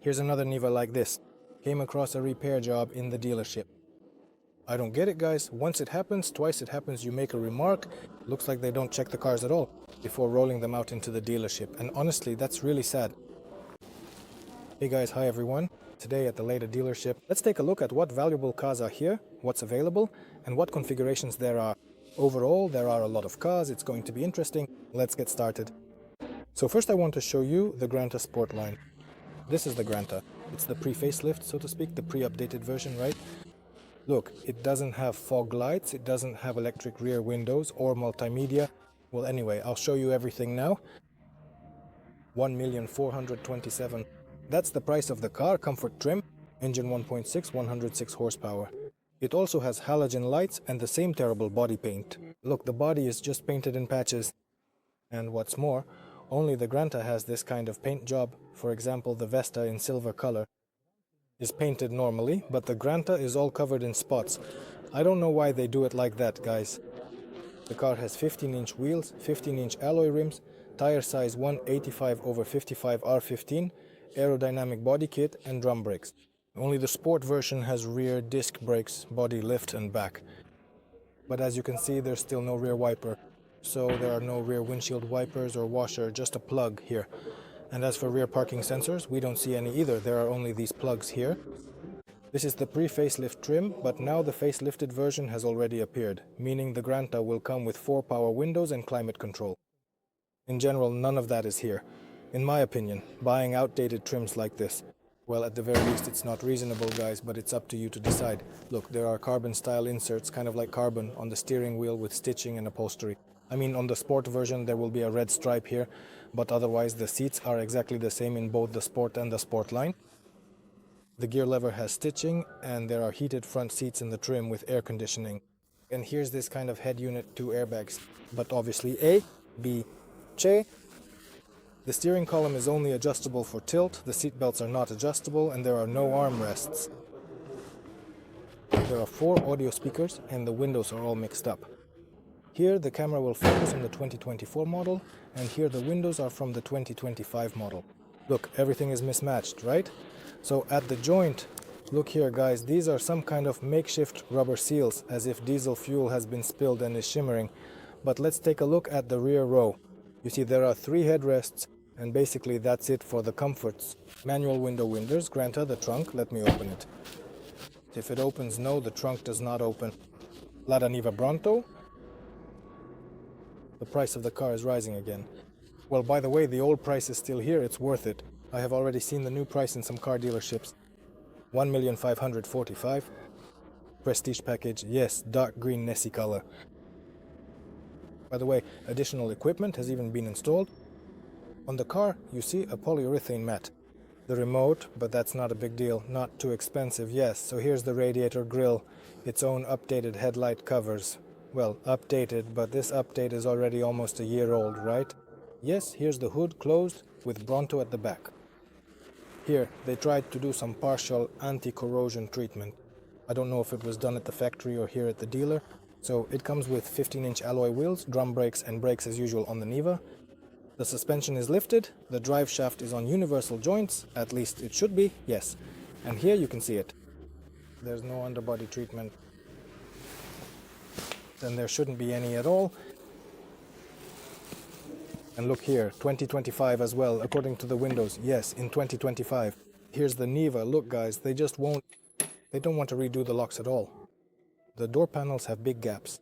Here's another Niva like this. Came across a repair job in the dealership. I don't get it, guys. Once it happens, twice it happens, you make a remark. Looks like they don't check the cars at all before rolling them out into the dealership. And honestly, that's really sad. Hey guys, hi everyone. Today at the Lada dealership, let's take a look at what valuable cars are here, what's available, and what configurations there are. Overall, there are a lot of cars. It's going to be interesting. Let's get started. So first I want to show you the Granta Sport line. This is the Granta. It's the pre-facelift, so to speak, the pre-updated version, right? Look, it doesn't have fog lights, it doesn't have electric rear windows or multimedia. Well, anyway, I'll show you everything now. 1,427,000. That's the price of the car, comfort trim, engine 1.6, 106 horsepower. It also has halogen lights and the same terrible body paint. Look, the body is just painted in patches. And what's more, only the Granta has this kind of paint job. For example, the Vesta in silver color is painted normally, but the Granta is all covered in spots. I don't know why they do it like that, guys. The car has 15-inch wheels, 15-inch alloy rims, tire size 185/55 R15, aerodynamic body kit and drum brakes. Only the sport version has rear disc brakes, body lift and back. But as you can see, there's still no rear wiper. So there are no rear windshield wipers or washer, just a plug here. And as for rear parking sensors, we don't see any either. There are only these plugs here. This is the pre-facelift trim, but now the facelifted version has already appeared, meaning the Granta will come with 4 power windows and climate control. In general, none of that is here. In my opinion, buying outdated trims like this, well, at the very least it's not reasonable, guys, but it's up to you to decide. Look, there are carbon style inserts, kind of like carbon, on the steering wheel with stitching and upholstery. I mean, on the sport version there will be a red stripe here, but otherwise the seats are exactly the same in both the sport and the sport line. The gear lever has stitching and there are heated front seats in the trim with air conditioning. And here's this kind of head unit, 2 airbags, but obviously A, B, C. The steering column is only adjustable for tilt, the seat belts are not adjustable, and there are no armrests. There are 4 audio speakers and the windows are all mixed up. Here the camera will focus on the 2024 model, and here the windows are from the 2025 model. Look, everything is mismatched, right? So at the joint, look here guys, these are some kind of makeshift rubber seals, as if diesel fuel has been spilled and is shimmering. But let's take a look at the rear row. You see there are 3 headrests, and basically that's it for the comforts. Manual window winders, Granta, the trunk, let me open it. If it opens, no, the trunk does not open. Lada Niva Bronto. The price of the car is rising again. Well, by the way, the old price is still here, it's worth it. I have already seen the new price in some car dealerships. 1,545,000. Prestige package, yes, dark green Nessie color. By the way, additional equipment has even been installed. On the car, you see a polyurethane mat. The remote, but that's not a big deal, not too expensive, yes. So here's the radiator grille, its own updated headlight covers. Well, updated, but this update is already almost a year old, right? Yes, here's the hood closed with Bronto at the back. Here, they tried to do some partial anti-corrosion treatment. I don't know if it was done at the factory or here at the dealer. So it comes with 15-inch alloy wheels, drum brakes and brakes as usual on the Niva. The suspension is lifted, the drive shaft is on universal joints, at least it should be, yes. And here you can see it. There's no underbody treatment. And there shouldn't be any at all. And look here, 2025 as well, according to the windows. Yes, in 2025. Here's the Niva. Look guys, they don't want to redo the locks at all. The door panels have big gaps.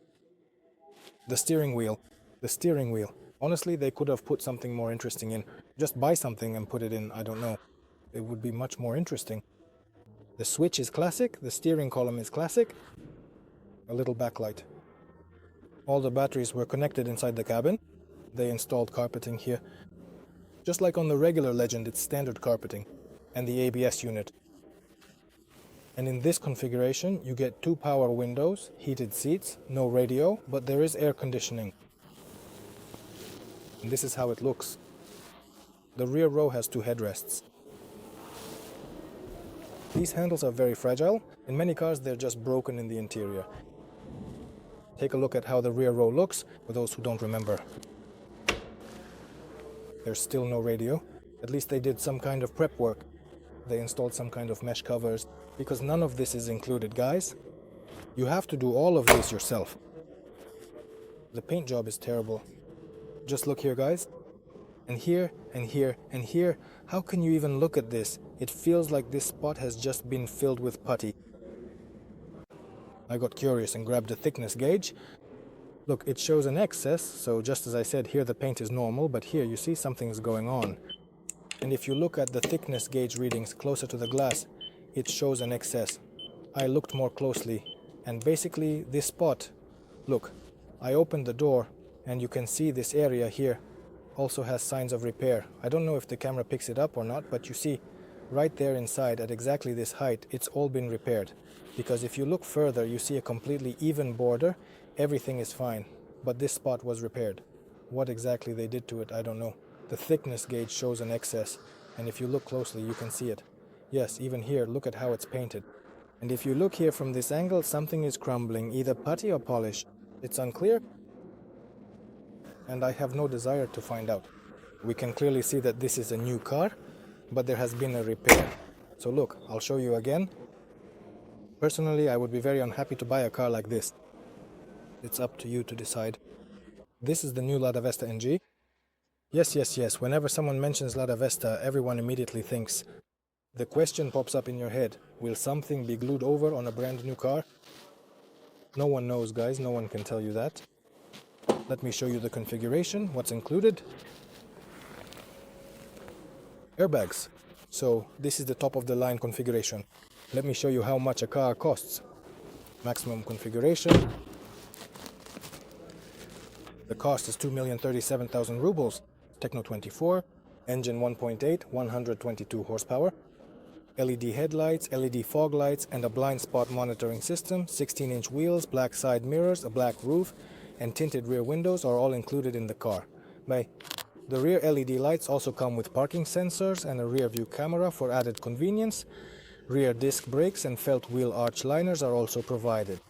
The steering wheel. Honestly, they could have put something more interesting in. Just buy something and put it in, I don't know. It would be much more interesting. The switch is classic, the steering column is classic. A little backlight. All the batteries were connected inside the cabin. They installed carpeting here. Just like on the regular Legend, it's standard carpeting. And the ABS unit. And in this configuration, you get 2 power windows, heated seats, no radio, but there is air conditioning. And this is how it looks. The rear row has 2 headrests. These handles are very fragile. In many cars, they're just broken in the interior. Take a look at how the rear row looks, for those who don't remember. There's still no radio. At least they did some kind of prep work. They installed some kind of mesh covers, because none of this is included, guys. You have to do all of this yourself. The paint job is terrible. Just look here, guys. And here, and here, and here. How can you even look at this? It feels like this spot has just been filled with putty. I got curious and grabbed a thickness gauge. Look, it shows an excess, so just as I said, here the paint is normal, but here you see something is going on. And if you look at the thickness gauge readings closer to the glass, it shows an excess. I looked more closely, and basically this spot, look, I opened the door, and you can see this area here also has signs of repair. I don't know if the camera picks it up or not, but you see right there inside at exactly this height, it's all been repaired. Because if you look further, you see a completely even border. Everything is fine, but this spot was repaired. What exactly they did to it, I don't know. The thickness gauge shows an excess, and if you look closely, you can see it. Yes, even here, look at how it's painted. And if you look here from this angle, something is crumbling, either putty or polish. It's unclear, and I have no desire to find out. We can clearly see that this is a new car, but there has been a repair. So look, I'll show you again. Personally, I would be very unhappy to buy a car like this. It's up to you to decide. This is the new Lada Vesta NG. Yes, whenever someone mentions Lada Vesta, everyone immediately thinks. The question pops up in your head, will something be glued over on a brand new car? No one knows, guys, no one can tell you that. Let me show you the configuration, what's included. Airbags. So this is the top of the line configuration. Let me show you how much a car costs. Maximum configuration. The cost is 2,037,000 rubles. Techno 24. Engine 1.8, 122 horsepower. LED headlights, LED fog lights, and a blind spot monitoring system. 16-inch wheels, black side mirrors, a black roof, and tinted rear windows are all included in the car. The rear LED lights also come with parking sensors and a rear view camera for added convenience. Rear disc brakes and felt wheel arch liners are also provided.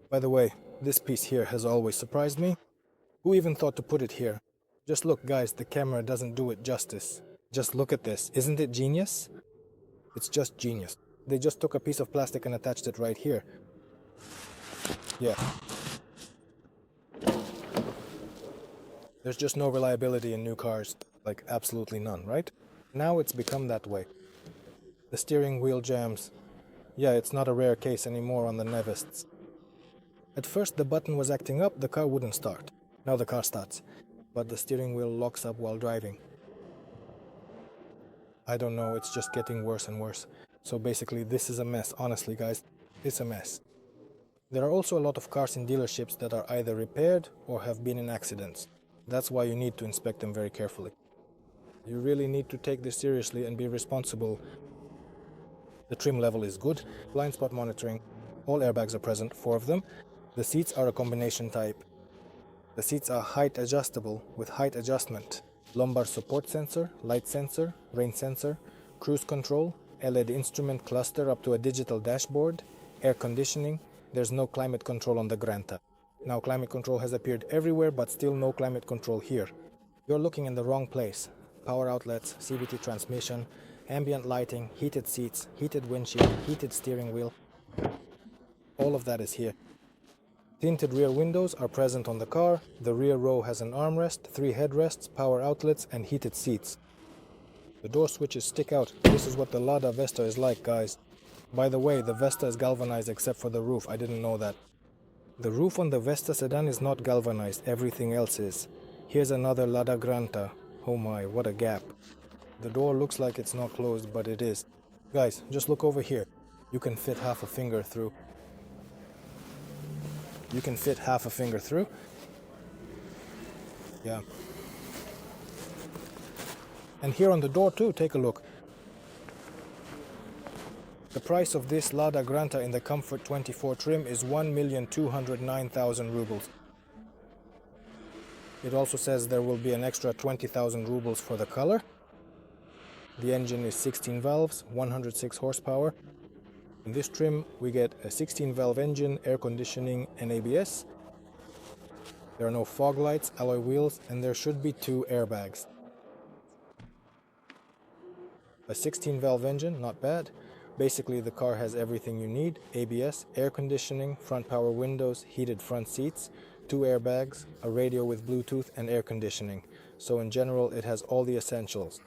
By the way, this piece here has always surprised me. Who even thought to put it here? Just look, guys, the camera doesn't do it justice. Just look at this. Isn't it genius? It's just genius. They just took a piece of plastic and attached it right here. Yeah. There's just no reliability in new cars. Like, absolutely none, right? Now it's become that way. The steering wheel jams. Yeah, it's not a rare case anymore on the Nevests. At first the button was acting up, the car wouldn't start. Now the car starts, but the steering wheel locks up while driving. I don't know, it's just getting worse and worse. So basically this is a mess, honestly guys, it's a mess. There are also a lot of cars in dealerships that are either repaired or have been in accidents. That's why you need to inspect them very carefully. You really need to take this seriously and be responsible. The trim level is good, blind spot monitoring, all airbags are present, 4 of them. The seats are a combination type. The seats are height adjustable with height adjustment, lumbar support sensor, light sensor, rain sensor, cruise control, LED instrument cluster up to a digital dashboard, air conditioning. There's no climate control on the Granta. Now climate control has appeared everywhere, but still no climate control here. You're looking in the wrong place. Power outlets, CVT transmission, ambient lighting, heated seats, heated windshield, heated steering wheel. All of that is here. Tinted rear windows are present on the car. The rear row has an armrest, 3 headrests, power outlets, and heated seats. The door switches stick out. This is what the Lada Vesta is like, guys. By the way, the Vesta is galvanized except for the roof. I didn't know that. The roof on the Vesta sedan is not galvanized. Everything else is. Here's another Lada Granta. Oh my, what a gap. The door looks like it's not closed, but it is. Guys, just look over here. You can fit half a finger through. You can fit half a finger through. Yeah. And here on the door too, take a look. The price of this Lada Granta in the Comfort 24 trim is 1,209,000 rubles. It also says there will be an extra 20,000 rubles for the color. The engine is 16 valves, 106 horsepower. In this trim, we get a 16-valve engine, air conditioning, and ABS. There are no fog lights, alloy wheels, and there should be 2 airbags. A 16-valve engine, not bad. Basically, the car has everything you need: ABS, air conditioning, front power windows, heated front seats, 2 airbags, a radio with Bluetooth, and air conditioning. So in general, it has all the essentials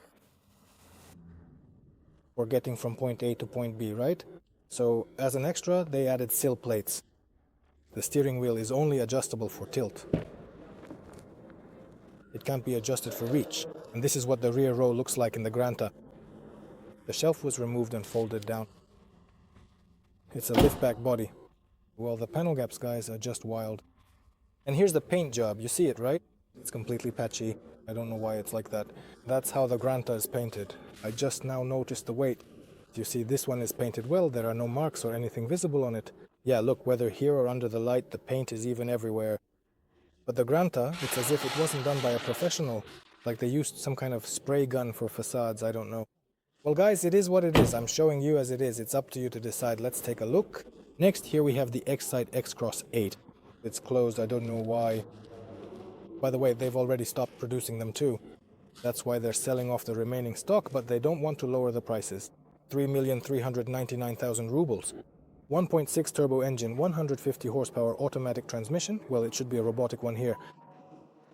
for getting from point A to point B, right? So as an extra, they added sill plates. The steering wheel is only adjustable for tilt. It can't be adjusted for reach. And this is what the rear row looks like in the Granta. The shelf was removed and folded down. It's a liftback body. Well, the panel gaps, guys, are just wild. And here's the paint job. You see it, right? It's completely patchy. I don't know why it's like that. That's how the Granta is painted. I just now noticed the weight. You see, this one is painted well. There are no marks or anything visible on it. Yeah, look, whether here or under the light, the paint is even everywhere. But the Granta, it's as if it wasn't done by a professional. Like they used some kind of spray gun for facades, I don't know. Well, guys, it is what it is. I'm showing you as it is. It's up to you to decide. Let's take a look. Next, here we have the Excite X-Cross 8. It's closed. I don't know why. By the way, they've already stopped producing them too. That's why they're selling off the remaining stock, but they don't want to lower the prices. 3,399,000 rubles. 1.6 turbo engine, 150 horsepower automatic transmission. Well, it should be a robotic one here.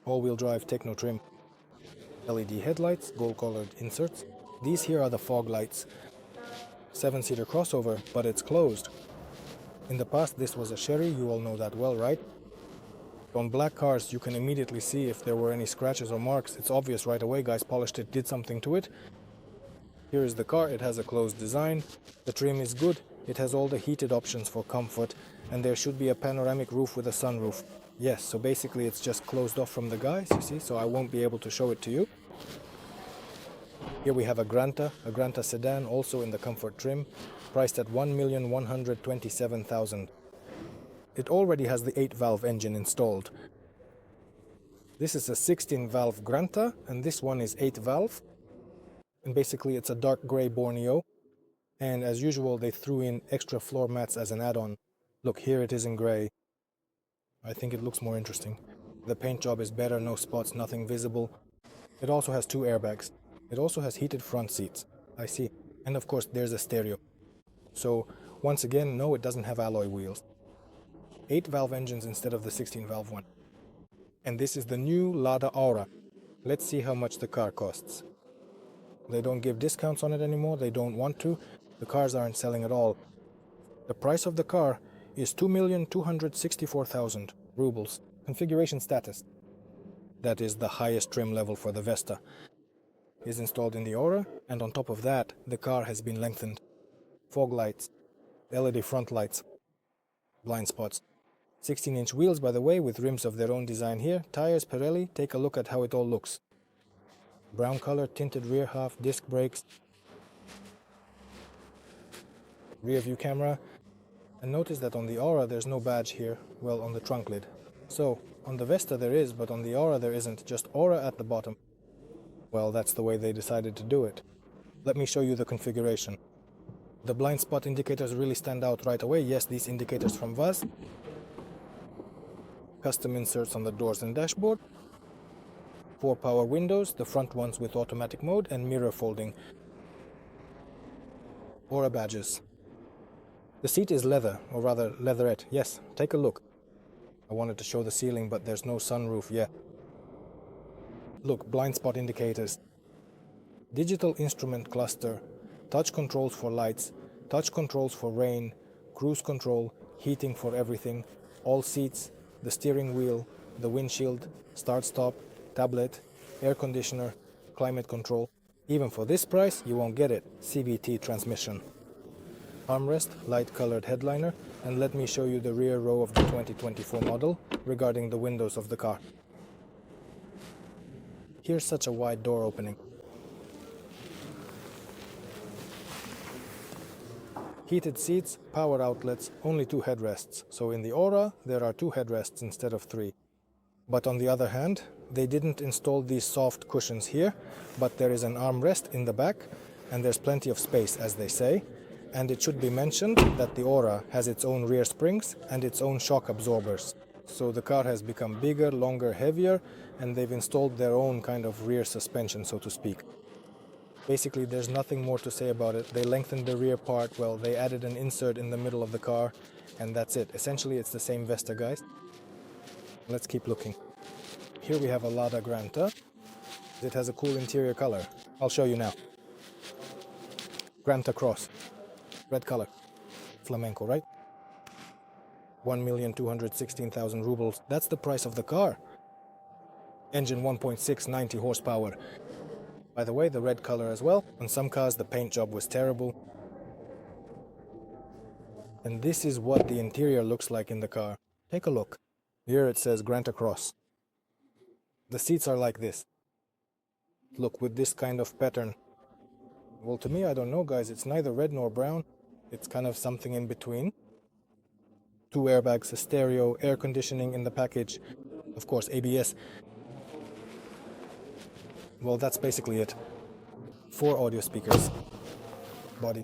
All-wheel drive, techno trim. LED headlights, gold-colored inserts. These here are the fog lights. 7-seater crossover, but it's closed. In the past, this was a Sherry. You all know that well, right? On black cars, you can immediately see if there were any scratches or marks. It's obvious right away. Guys polished it, did something to it. Here is the car. It has a closed design. The trim is good. It has all the heated options for comfort, and there should be a panoramic roof with a sunroof. Yes, so basically it's just closed off from the guys, you see, so I won't be able to show it to you. Here we have a Granta sedan, also in the comfort trim, priced at 1,127,000. It already has the 8-valve engine installed. This is a 16-valve Granta, and this one is 8-valve. And basically it's a dark gray Borneo. And as usual, they threw in extra floor mats as an add-on. Look, here it is in gray. I think it looks more interesting. The paint job is better, no spots, nothing visible. It also has 2 airbags. It also has heated front seats. I see. And of course, there's a stereo. So, once again, no, it doesn't have alloy wheels. 8-valve engines instead of the 16-valve one. And this is the new Lada Aura. Let's see how much the car costs. They don't give discounts on it anymore. They don't want to. The cars aren't selling at all. The price of the car is 2,264,000 rubles. Configuration status. That is the highest trim level for the Vesta. Is installed in the Aura, and on top of that, the car has been lengthened. Fog lights, LED front lights, blind spots. 16-inch wheels, by the way, with rims of their own design here. Tires Pirelli. Take a look at how it all looks. Brown color, tinted rear half, disc brakes, rear view camera. And notice that on the Aura there's no badge here, well, on the trunk lid. So, on the Vesta there is, but on the Aura there isn't, just Aura at the bottom. Well, that's the way they decided to do it. Let me show you the configuration. The blind spot indicators really stand out right away. Yes, these indicators from VAZ. Custom inserts on the doors and dashboard. 4 power windows, the front ones with automatic mode, and mirror folding. Aura badges. The seat is leather, or rather leatherette. Yes, take a look. I wanted to show the ceiling, but there's no sunroof yet. Look, blind spot indicators. Digital instrument cluster. Touch controls for lights. Touch controls for rain. Cruise control. Heating for everything. All seats. The steering wheel. The windshield. Start-stop. Tablet. Air conditioner. Climate control. Even for this price, you won't get it. CVT transmission. Armrest, light-colored headliner, and let me show you the rear row of the 2024 model regarding the windows of the car. Here's such a wide door opening. Heated seats, power outlets, only 2 headrests. So in the Aura, there are 2 headrests instead of 3. But on the other hand, they didn't install these soft cushions here, but there is an armrest in the back, and there's plenty of space, as they say. And it should be mentioned that the Aura has its own rear springs and its own shock absorbers. So the car has become bigger, longer, heavier, and they've installed their own kind of rear suspension, so to speak. Basically, there's nothing more to say about it. They lengthened the rear part, well, they added an insert in the middle of the car, and that's it. Essentially, it's the same Vesta, guys. Let's keep looking. Here we have a Lada Granta. It has a cool interior color. I'll show you now. Granta Cross. Red color. Flamenco, right? 1,216,000 rubles. That's the price of the car. Engine 1.6, 90 horsepower. By the way, the red color as well. On some cars, the paint job was terrible. And this is what the interior looks like in the car. Take a look. Here it says Granta Cross. The seats are like this. Look, with this kind of pattern. Well, to me, I don't know, guys. It's neither red nor brown. It's kind of something in between. 2 airbags, a stereo, air conditioning in the package. Of course, ABS. Well, that's basically it. 4 audio speakers. Body.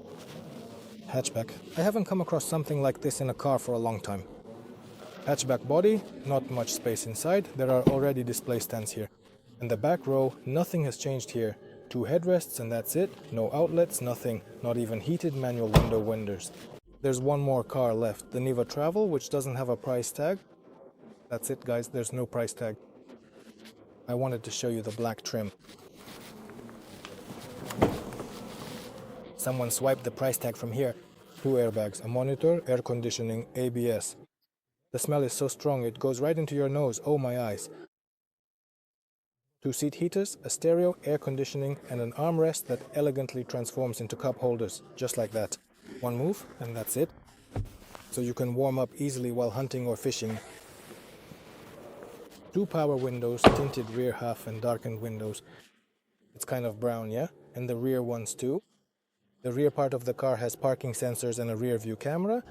Hatchback. I haven't come across something like this in a car for a long time. Hatchback body, not much space inside. There are already display stands here. In the back row, nothing has changed here. 2 headrests and that's it. No outlets, nothing. Not even heated manual window windows. There's one more car left, the Niva Travel, which doesn't have a price tag. That's it, guys, there's no price tag. I wanted to show you the black trim. Someone swiped the price tag from here. 2 airbags, a monitor, air conditioning, ABS. The smell is so strong it goes right into your nose. Oh my eyes. 2 seat heaters, a stereo, air conditioning, and an armrest that elegantly transforms into cup holders, just like that. One move, and that's it. So you can warm up easily while hunting or fishing. 2 power windows, tinted rear half and darkened windows. It's kind of brown, yeah? And the rear ones too. The rear part of the car has parking sensors and a rear view camera.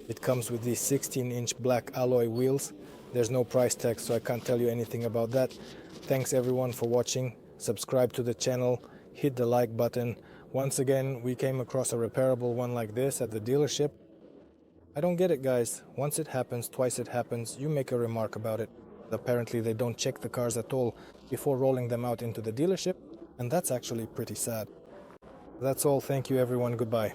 It comes with these 16-inch black alloy wheels. There's no price tag, so I can't tell you anything about that. Thanks everyone for watching. Subscribe to the channel, hit the like button. Once again, we came across a repairable one like this at the dealership. I don't get it, guys. Once it happens, twice it happens, you make a remark about it. Apparently they don't check the cars at all before rolling them out into the dealership, and that's actually pretty sad. That's all. Thank you everyone. Goodbye.